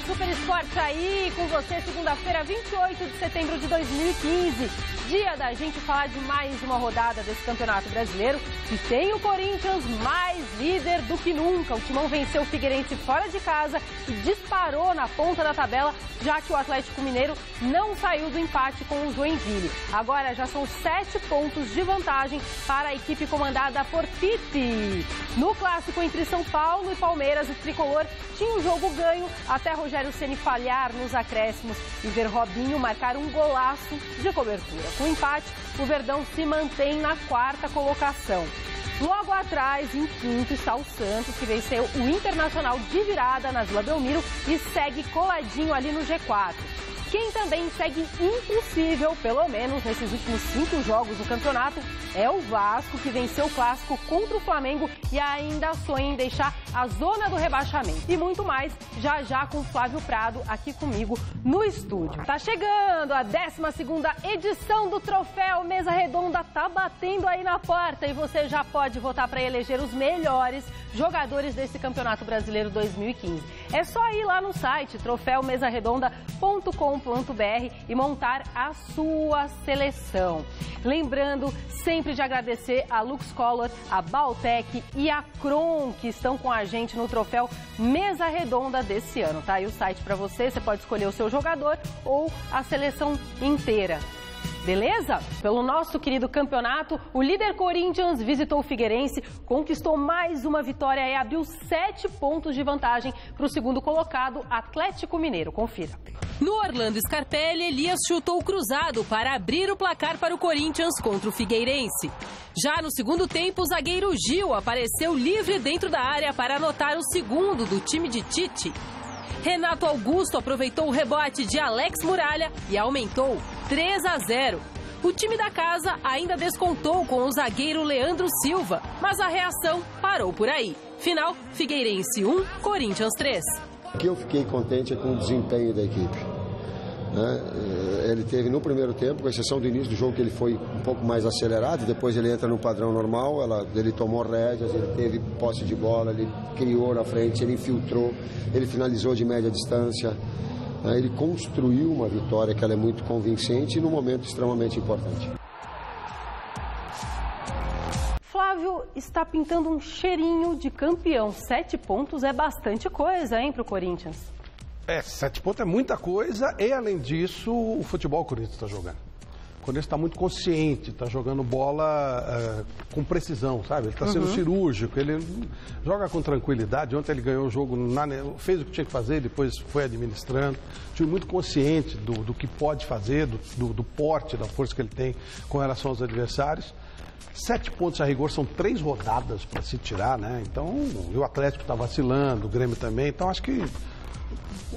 Super Esporte aí, com você, segunda-feira, 28 de setembro de 2015. Dia da gente falar de mais uma rodada desse Campeonato Brasileiro. E tem o Corinthians mais líder do que nunca. O Timão venceu o Figueirense fora de casa e disparou na ponta da tabela, já que o Atlético Mineiro não saiu do empate com o Joinville. Agora já são 7 pontos de vantagem para a equipe comandada por Tite. No clássico entre São Paulo e Palmeiras, o tricolor tinha um jogo ganho até Rogério Ceni falhar nos acréscimos e ver Robinho marcar um golaço de cobertura. Com o empate, o Verdão se mantém na 4ª colocação. Logo atrás, em quinto, está o Santos, que venceu o Internacional de virada na Vila Belmiro e segue coladinho ali no G4. Quem também segue impossível, pelo menos nesses últimos 5 jogos do campeonato, é o Vasco, que venceu o clássico contra o Flamengo e ainda sonha em deixar a zona do rebaixamento. E muito mais, já já com o Flávio Prado aqui comigo no estúdio. Tá chegando a 12ª edição do Troféu Mesa Redonda, tá batendo aí na porta e você já pode votar para eleger os melhores jogadores desse Campeonato Brasileiro 2015. É só ir lá no site troféumesaredonda.com.br e montar a sua seleção. Lembrando sempre de agradecer a Lux Color, a Baltec e a Kron, que estão com a gente no Troféu Mesa Redonda desse ano. Tá aí o site para você pode escolher o seu jogador ou a seleção inteira. Beleza? Pelo nosso querido campeonato, o líder Corinthians visitou o Figueirense, conquistou mais uma vitória e abriu 7 pontos de vantagem para o segundo colocado, Atlético Mineiro. Confira. No Orlando Scarpelli, Elias chutou o cruzado para abrir o placar para o Corinthians contra o Figueirense. Já no segundo tempo, o zagueiro Gil apareceu livre dentro da área para anotar o segundo do time de Tite. Renato Augusto aproveitou o rebote de Alex Muralha e aumentou 3-0. O time da casa ainda descontou com o zagueiro Leandro Silva, mas a reação parou por aí. Final, Figueirense 1, Corinthians 3. O que eu fiquei contente é com o desempenho da equipe. Ele teve no primeiro tempo, com exceção do início do jogo, que ele foi um pouco mais acelerado, depois ele entra no padrão normal, ele tomou rédeas, ele teve posse de bola, ele criou na frente, ele infiltrou, ele finalizou de média distância, ele construiu uma vitória que ela é muito convincente e num momento extremamente importante. Flávio está pintando um cheirinho de campeão. 7 pontos é bastante coisa, hein, para o Corinthians? 7 pontos é muita coisa e, além disso, o futebol que o Corinthians está jogando. O Corinthians está muito consciente, está jogando bola com precisão, sabe? Ele está sendo cirúrgico, ele joga com tranquilidade. Ontem ele ganhou o jogo, fez o que tinha que fazer, depois foi administrando. Um time muito consciente do que pode fazer, do porte, da força que ele tem com relação aos adversários. 7 pontos a rigor, são 3 rodadas para se tirar, né? Então, o Atlético está vacilando, o Grêmio também, então acho que...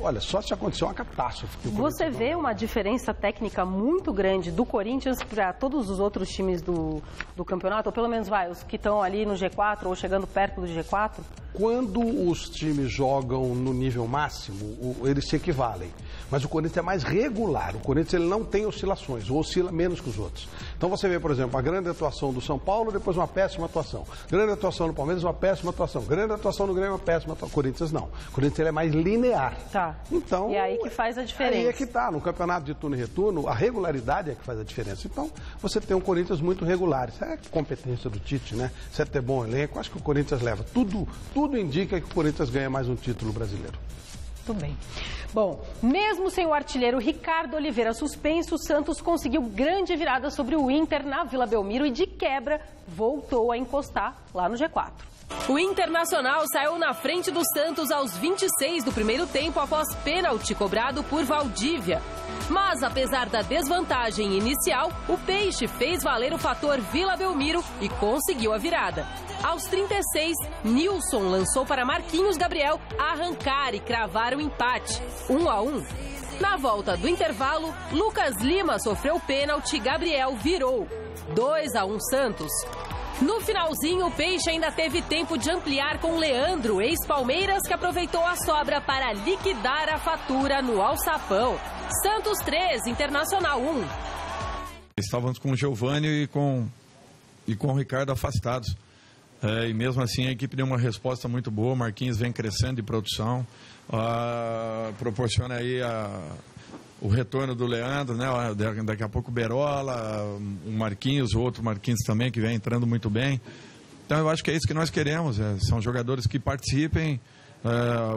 Olha, só se acontecer uma catástrofe. Você vê uma diferença técnica muito grande do Corinthians para todos os outros times do campeonato? Ou pelo menos os que estão ali no G4 ou chegando perto do G4? Quando os times jogam no nível máximo, eles se equivalem. Mas o Corinthians é mais regular. O Corinthians ele não tem oscilações, ou oscila menos que os outros. Então você vê, por exemplo, a grande atuação do São Paulo, depois uma péssima atuação. Grande atuação no Palmeiras, uma péssima atuação. Grande atuação no Grêmio, uma péssima atuação. O Corinthians não. O Corinthians ele é mais linear. Tá. Então, e aí que faz a diferença. Aí é que tá. No campeonato de turno e retorno, a regularidade é que faz a diferença. Então, você tem um Corinthians muito regular. Isso é competência do Tite, né? Você ter bom elenco, acho que o Corinthians leva. Tudo indica que o Corinthians ganha mais um título brasileiro. Muito bem. Bom, mesmo sem o artilheiro Ricardo Oliveira suspenso, o Santos conseguiu grande virada sobre o Inter na Vila Belmiro e, de quebra, voltou a encostar lá no G4. O Internacional saiu na frente do Santos aos 26 do primeiro tempo após pênalti cobrado por Valdívia. Mas, apesar da desvantagem inicial, o Peixe fez valer o fator Vila Belmiro e conseguiu a virada. Aos 36, Nilson lançou para Marquinhos Gabriel arrancar e cravar o empate, 1-1. Na volta do intervalo, Lucas Lima sofreu pênalti e Gabriel virou, 2-1 Santos. No finalzinho, o Peixe ainda teve tempo de ampliar com Leandro, ex-Palmeiras, que aproveitou a sobra para liquidar a fatura no alçapão. Santos 3, Internacional 1. Estávamos com o Giovani e com o Ricardo afastados. e mesmo assim a equipe deu uma resposta muito boa. Marquinhos vem crescendo de produção, proporciona aí o retorno do Leandro, né? Daqui a pouco o Berola, o Marquinhos, o outro Marquinhos também, que vem entrando muito bem. Então eu acho que é isso que nós queremos, são jogadores que participem.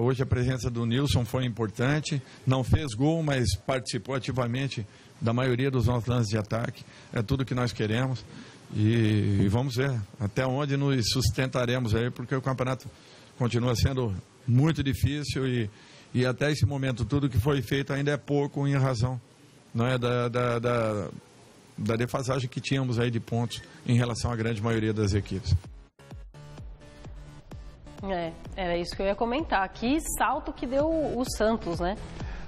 Hoje a presença do Nilson foi importante, não fez gol, mas participou ativamente da maioria dos nossos lances de ataque. É tudo que nós queremos e vamos ver até onde nos sustentaremos aí, porque o campeonato continua sendo muito difícil e até esse momento tudo que foi feito ainda é pouco em razão, não é, da defasagem que tínhamos aí de pontos em relação à grande maioria das equipes. Era isso que eu ia comentar. Que salto que deu o Santos, né?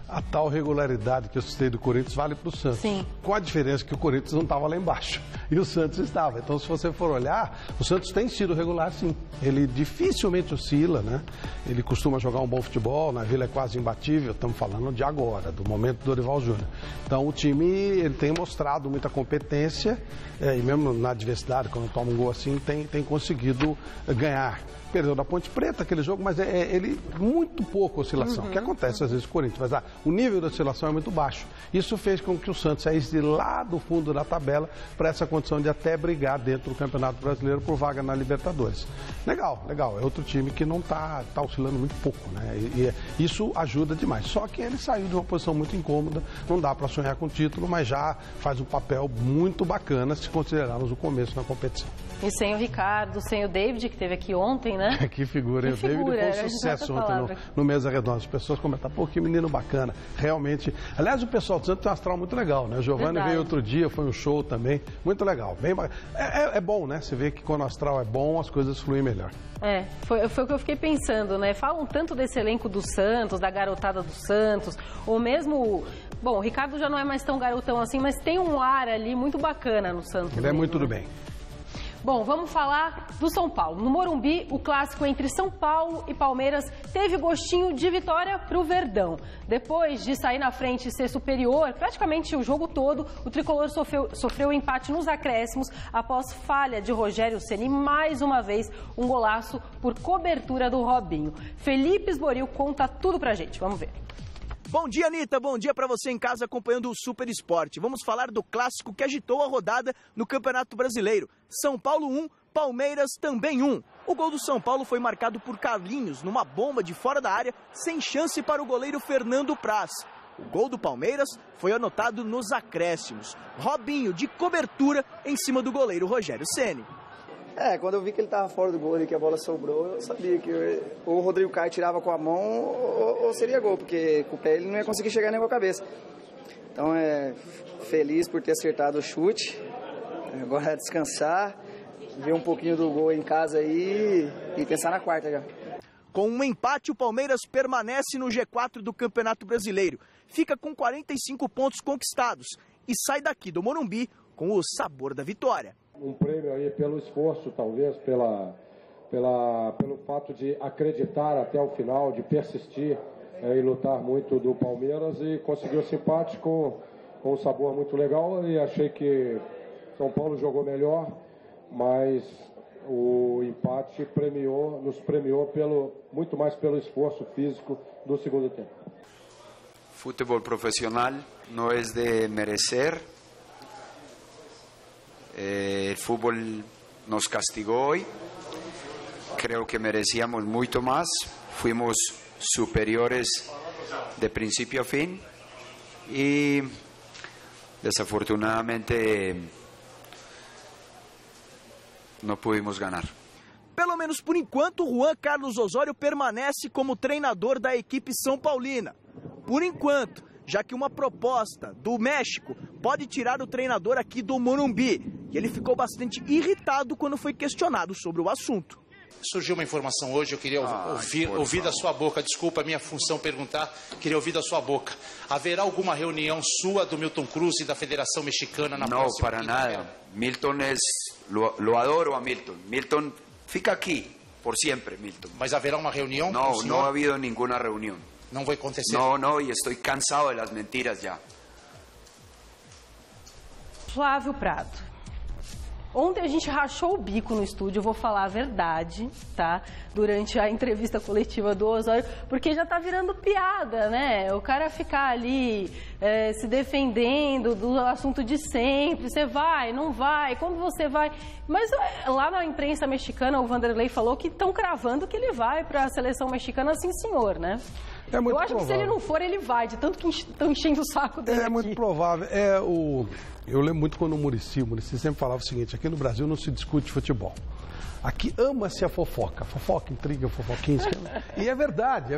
A tal regularidade que eu citei do Corinthians vale para o Santos. Sim. Com a diferença que o Corinthians não estava lá embaixo e o Santos estava. Então, se você for olhar, o Santos tem sido regular, sim. Ele dificilmente oscila, né? Ele costuma jogar um bom futebol, na Vila é quase imbatível. Estamos falando de agora, do momento do Dorival Júnior. Então, o time ele tem mostrado muita competência e mesmo na adversidade, quando toma um gol assim, tem conseguido ganhar. Perdeu da Ponte Preta aquele jogo, mas ele muito pouco oscilação, que acontece às vezes com o Corinthians, mas o nível da oscilação é muito baixo. Isso fez com que o Santos saísse de lá do fundo da tabela para essa condição de até brigar dentro do Campeonato Brasileiro por vaga na Libertadores. Legal, é outro time que não tá oscilando muito pouco, né? E isso ajuda demais. Só que ele saiu de uma posição muito incômoda, não dá para sonhar com o título, mas já faz um papel muito bacana se considerarmos o começo na competição. E sem o Ricardo, sem o David, que esteve aqui ontem, né? Que figura, o David foi um sucesso ontem no Mesa Redonda. As pessoas comentaram, pô, que menino bacana, realmente. Aliás, o pessoal do Santos tem um astral muito legal, né? O Giovanni veio outro dia, foi um show também, muito legal. Bem, é bom, né? Você vê que quando o astral é bom, as coisas fluem melhor. Foi o que eu fiquei pensando, né? Falam tanto desse elenco do Santos, da garotada do Santos, ou mesmo... Bom, o Ricardo já não é mais tão garotão assim, mas tem um ar ali muito bacana no Santos. Ele é muito do bem. Bom, vamos falar do São Paulo. No Morumbi, o clássico entre São Paulo e Palmeiras teve gostinho de vitória para o Verdão. Depois de sair na frente e ser superior, praticamente o jogo todo, o tricolor sofreu empate nos acréscimos após falha de Rogério Ceni, mais uma vez um golaço por cobertura do Robinho. Felipe Esboril conta tudo pra gente, vamos ver. Bom dia, Anitta. Bom dia para você em casa acompanhando o Super Esporte. Vamos falar do clássico que agitou a rodada no Campeonato Brasileiro. São Paulo 1, Palmeiras também 1. O gol do São Paulo foi marcado por Carlinhos numa bomba de fora da área, sem chance para o goleiro Fernando Praz. O gol do Palmeiras foi anotado nos acréscimos. Robinho de cobertura em cima do goleiro Rogério Ceni. Quando eu vi que ele estava fora do gol e que a bola sobrou, eu sabia que ou o Rodrigo Caio tirava com a mão ou seria gol, porque com o pé ele não ia conseguir chegar nem com a cabeça. Então, feliz por ter acertado o chute. Agora é descansar, ver um pouquinho do gol em casa aí e pensar na quarta já. Com um empate, o Palmeiras permanece no G4 do Campeonato Brasileiro. Fica com 45 pontos conquistados e sai daqui do Morumbi com o sabor da vitória. Um prêmio aí pelo esforço, talvez, pelo fato de acreditar até o final, de persistir e lutar muito do Palmeiras e conseguiu esse empate com um sabor muito legal e achei que São Paulo jogou melhor, mas o empate nos premiou muito mais pelo esforço físico do segundo tempo. Futebol profissional não é de merecer. El fútbol nos castigó hoy, creo que merecíamos mucho más, fuimos superiores de principio a fin y desafortunadamente no pudimos ganar. Pelo menos por enquanto, Juan Carlos Osório permanece como treinador da equipe São Paulina. Por enquanto, já que uma proposta do México pode tirar o treinador aqui do Morumbi. E ele ficou bastante irritado quando foi questionado sobre o assunto. Surgiu uma informação hoje, eu queria ouvir da sua boca, desculpa a minha função perguntar, queria ouvir da sua boca. Haverá alguma reunião sua, do Milton Cruz e da Federação Mexicana na próxima? Não, para nada. Milton lo adoro a Milton. Milton fica aqui, por sempre, Milton. Mas haverá uma reunião? Não, não ha habido nenhuma reunião. Não vai acontecer? Não, e estou cansado de las mentiras já. Flávio Prado. Ontem a gente rachou o bico no estúdio, eu vou falar a verdade, tá? Durante a entrevista coletiva do Osório, porque já tá virando piada, né? O cara ficar ali se defendendo do assunto de sempre, você vai, não vai, quando você vai... Mas lá na imprensa mexicana, o Vanderlei falou que estão cravando que ele vai para a seleção mexicana, sim senhor, né? É muito eu acho provável. que se ele não for, ele vai, de tanto que estão enchendo o saco dele aqui. Muito provável. Eu lembro muito quando o Muricy sempre falava o seguinte: aqui no Brasil não se discute futebol. Aqui ama-se a fofoca, intriga, fofoquinha. E é verdade.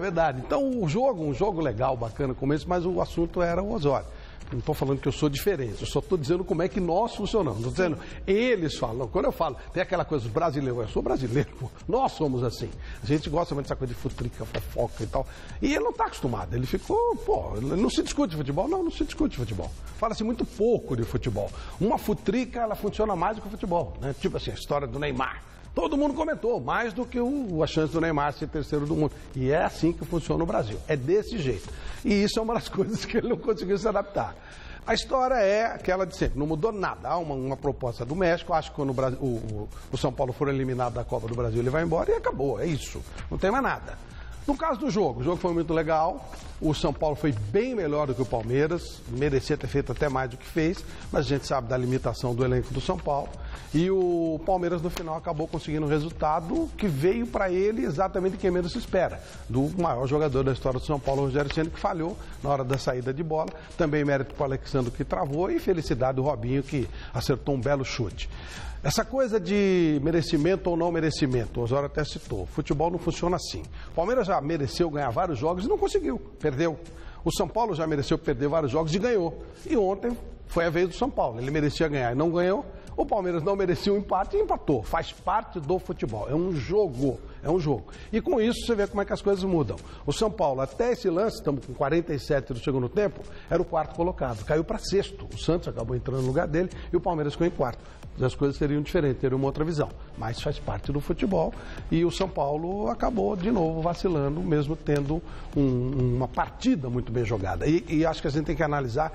Então um jogo legal, bacana como esse, mas o assunto era o Osório. Não estou falando que eu sou diferente, eu só estou dizendo como é que nós funcionamos. Estou dizendo, eles falam. Quando eu falo, tem aquela coisa dos brasileiros, eu sou brasileiro, pô. Nós somos assim. A gente gosta muito dessa coisa de futrica, fofoca e tal. E ele não está acostumado, ele ficou, não se discute futebol? Não se discute futebol. Fala-se muito pouco de futebol. Uma futrica, ela funciona mais do que o futebol, né? Tipo assim, a história do Neymar. Todo mundo comentou, mais do que a chance do Neymar ser terceiro do mundo. E é assim que funciona no Brasil, é desse jeito. E isso é uma das coisas que ele não conseguiu se adaptar. A história é aquela de sempre, não mudou nada. Há uma proposta do México, acho que quando o São Paulo for eliminado da Copa do Brasil, ele vai embora e acabou, é isso. Não tem mais nada. No caso do jogo, o jogo foi muito legal, o São Paulo foi bem melhor do que o Palmeiras, merecia ter feito até mais do que fez, mas a gente sabe da limitação do elenco do São Paulo. E o Palmeiras, no final, acabou conseguindo um resultado que veio para ele exatamente quem menos se espera, do maior jogador da história do São Paulo, Rogério Ceni, que falhou na hora da saída de bola. Também mérito para o Alexandre, que travou, e felicidade do Robinho, que acertou um belo chute. Essa coisa de merecimento ou não merecimento, o Osório até citou, futebol não funciona assim. O Palmeiras já mereceu ganhar vários jogos e não conseguiu, perdeu. O São Paulo já mereceu perder vários jogos e ganhou. E ontem foi a vez do São Paulo, ele merecia ganhar e não ganhou. O Palmeiras não merecia um empate e empatou. Faz parte do futebol, é um jogo. E com isso você vê como é que as coisas mudam. O São Paulo, até esse lance, estamos com 47 do segundo tempo, era o quarto colocado, caiu para sexto. O Santos acabou entrando no lugar dele e o Palmeiras ficou em quarto. As coisas seriam diferentes, teriam uma outra visão. Mas faz parte do futebol e o São Paulo acabou de novo vacilando, mesmo tendo uma partida muito bem jogada. E acho que a gente tem que analisar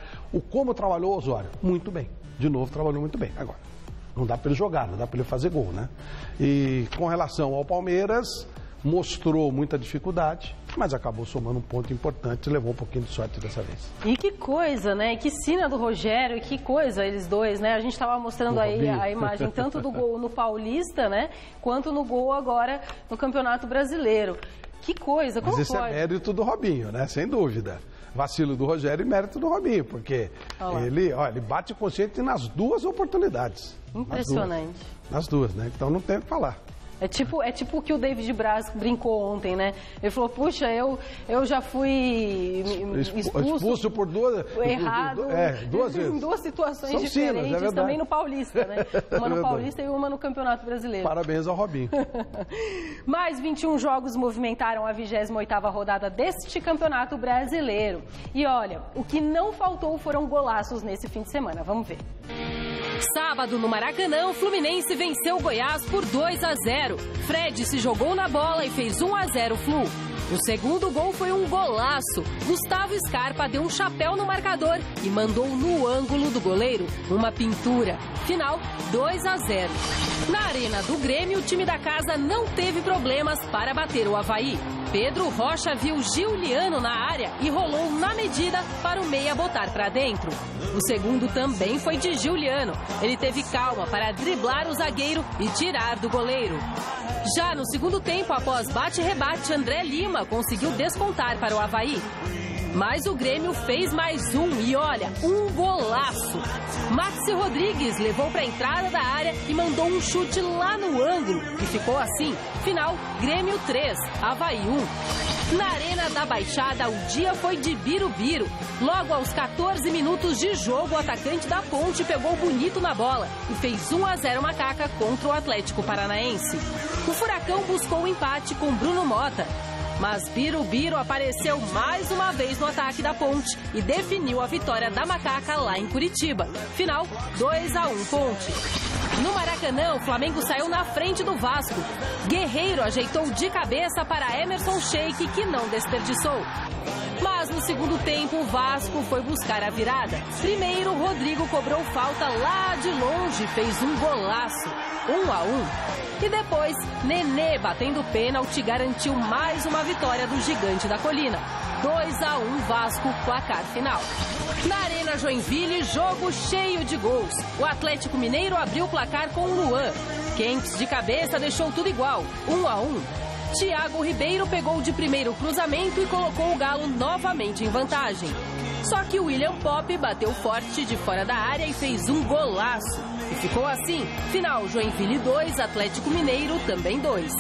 como trabalhou o Osório. Muito bem. De novo, trabalhou muito bem. Agora, não dá para ele jogar, não dá para ele fazer gol, né? E com relação ao Palmeiras, mostrou muita dificuldade, mas acabou somando um ponto importante e levou um pouquinho de sorte dessa vez. E que coisa, né? Que sina do Rogério, e que coisa eles dois, né? A gente estava mostrando aí a imagem tanto do gol no Paulista, né? Quanto no gol agora no Campeonato Brasileiro. Que coisa, como mas esse pode? É mérito do Robinho, né? Sem dúvida. Vacilo do Rogério e mérito do Robinho, porque ele bate consciente nas duas oportunidades. Impressionante. Nas duas, né? Então não tem o que falar. É tipo o que o David Braz brincou ontem, né? Ele falou, puxa, eu já fui expulso por duas... Errado. Duas vezes. Em duas situações diferentes, também no Paulista, né? Uma no Paulista e uma no Campeonato Brasileiro. Parabéns ao Robinho. Mais 21 jogos movimentaram a 28ª rodada deste Campeonato Brasileiro. E olha, o que não faltou foram golaços nesse fim de semana. Vamos ver. Sábado, no Maracanã, o Fluminense venceu o Goiás por 2-0. Fred se jogou na bola e fez 1-0 Flu. O segundo gol foi um golaço. Gustavo Scarpa deu um chapéu no marcador e mandou no ângulo do goleiro uma pintura. Final, 2-0. Na Arena do Grêmio, o time da casa não teve problemas para bater o Avaí. Pedro Rocha viu Giuliano na área e rolou na medida para o meia botar para dentro. O segundo também foi de Giuliano. Ele teve calma para driblar o zagueiro e tirar do goleiro. Já no segundo tempo, após bate-rebate, André Lima conseguiu descontar para o Avaí. Mas o Grêmio fez mais um e olha, um golaço. Maxi Rodrigues levou para a entrada da área e mandou um chute lá no ângulo. E ficou assim, final, Grêmio 3, Avaí 1. Na Arena da Baixada, o dia foi de birubiru. Logo aos 14 minutos de jogo, o atacante da Ponte pegou bonito na bola e fez 1-0 Macaca contra o Atlético Paranaense. O Furacão buscou o empate com Bruno Mota. Mas Birubiru apareceu mais uma vez no ataque da Ponte e definiu a vitória da Macaca lá em Curitiba. Final, 2-1 Ponte. No Maracanã, o Flamengo saiu na frente do Vasco. Guerreiro ajeitou de cabeça para Emerson Sheik, que não desperdiçou. Mas no segundo tempo, o Vasco foi buscar a virada. Primeiro, Rodrigo cobrou falta lá de longe e fez um golaço. 1-1. E depois, Nenê, batendo pênalti, garantiu mais uma vitória do Gigante da Colina. 2-1 Vasco, placar final. Na Arena Joinville, jogo cheio de gols. O Atlético Mineiro abriu o placar com o Luan. Kempis de cabeça deixou tudo igual, 1-1. Thiago Ribeiro pegou de primeiro cruzamento e colocou o Galo novamente em vantagem. Só que o William Popp bateu forte de fora da área e fez um golaço. E ficou assim, final Joinville 2, Atlético Mineiro também 2.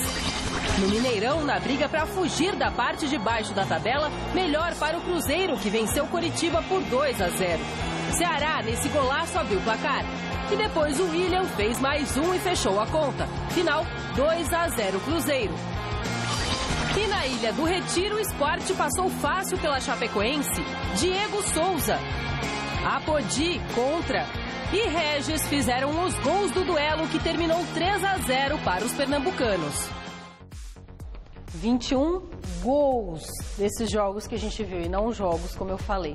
No Mineirão, na briga para fugir da parte de baixo da tabela, melhor para o Cruzeiro, que venceu Coritiba por 2-0. Ceará, nesse golaço, abriu o placar. E depois o William fez mais um e fechou a conta. Final 2-0 Cruzeiro. E na Ilha do Retiro, o Sport passou fácil pela Chapecoense. Diego Souza, Apodi contra e Regis fizeram os gols do duelo que terminou 3-0 para os pernambucanos. 21 gols desses jogos que a gente viu, e não jogos, como eu falei.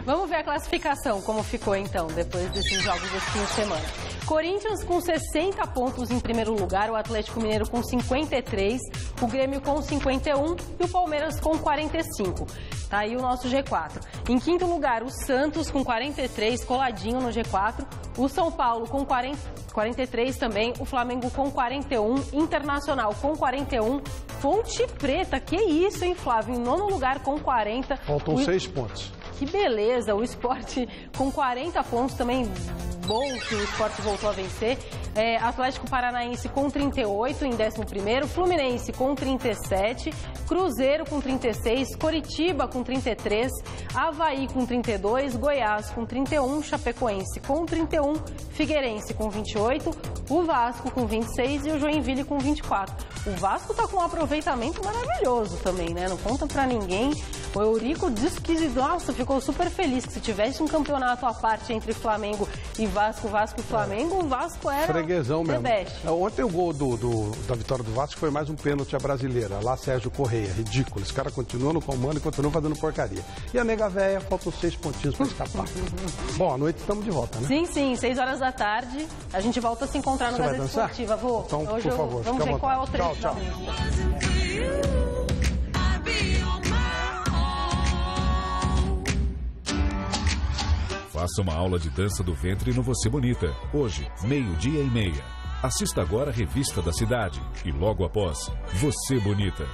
Vamos ver a classificação, como ficou então, depois desses jogos desse fim de semana. Corinthians com 60 pontos em primeiro lugar, o Atlético Mineiro com 53, o Grêmio com 51 e o Palmeiras com 45. Tá aí o nosso G4. Em quinto lugar, o Santos com 43, coladinho no G4. O São Paulo com 43 também. O Flamengo com 41. Internacional com 41. Ponte Preta, que isso, hein, Flávio? Em nono lugar com 40. Faltam 6 pontos. Que beleza. O Sport com 40 pontos também. Bom que o Sport voltou a vencer. Atlético Paranaense com 38 em 11º, Fluminense com 37, Cruzeiro com 36, Coritiba com 33, Avaí com 32, Goiás com 31, Chapecoense com 31, Figueirense com 28, o Vasco com 26 e o Joinville com 24. O Vasco tá com um aproveitamento maravilhoso também, né? Não conta pra ninguém. O Eurico disse que, nossa, ficou super feliz que se tivesse um campeonato à parte entre Flamengo e Vasco e Flamengo, o Vasco era freguesão mesmo. Best. Ontem o gol da vitória do Vasco foi mais um pênalti à brasileira. Lá Sérgio Correia, ridículo. Esse cara continua no comando e continua fazendo porcaria. E a nega véia, faltam 6 pontinhos pra escapar. Bom, à noite estamos de volta, né? Sim, 6 horas da tarde. A gente volta a se encontrar no Gazeta Esportiva. Vou. Então, hoje por favor, vamos ver qual é o trecho. Tchau. Faça uma aula de dança do ventre no Você Bonita. Hoje, 12:30. Assista agora a Revista da Cidade. E logo após, Você Bonita.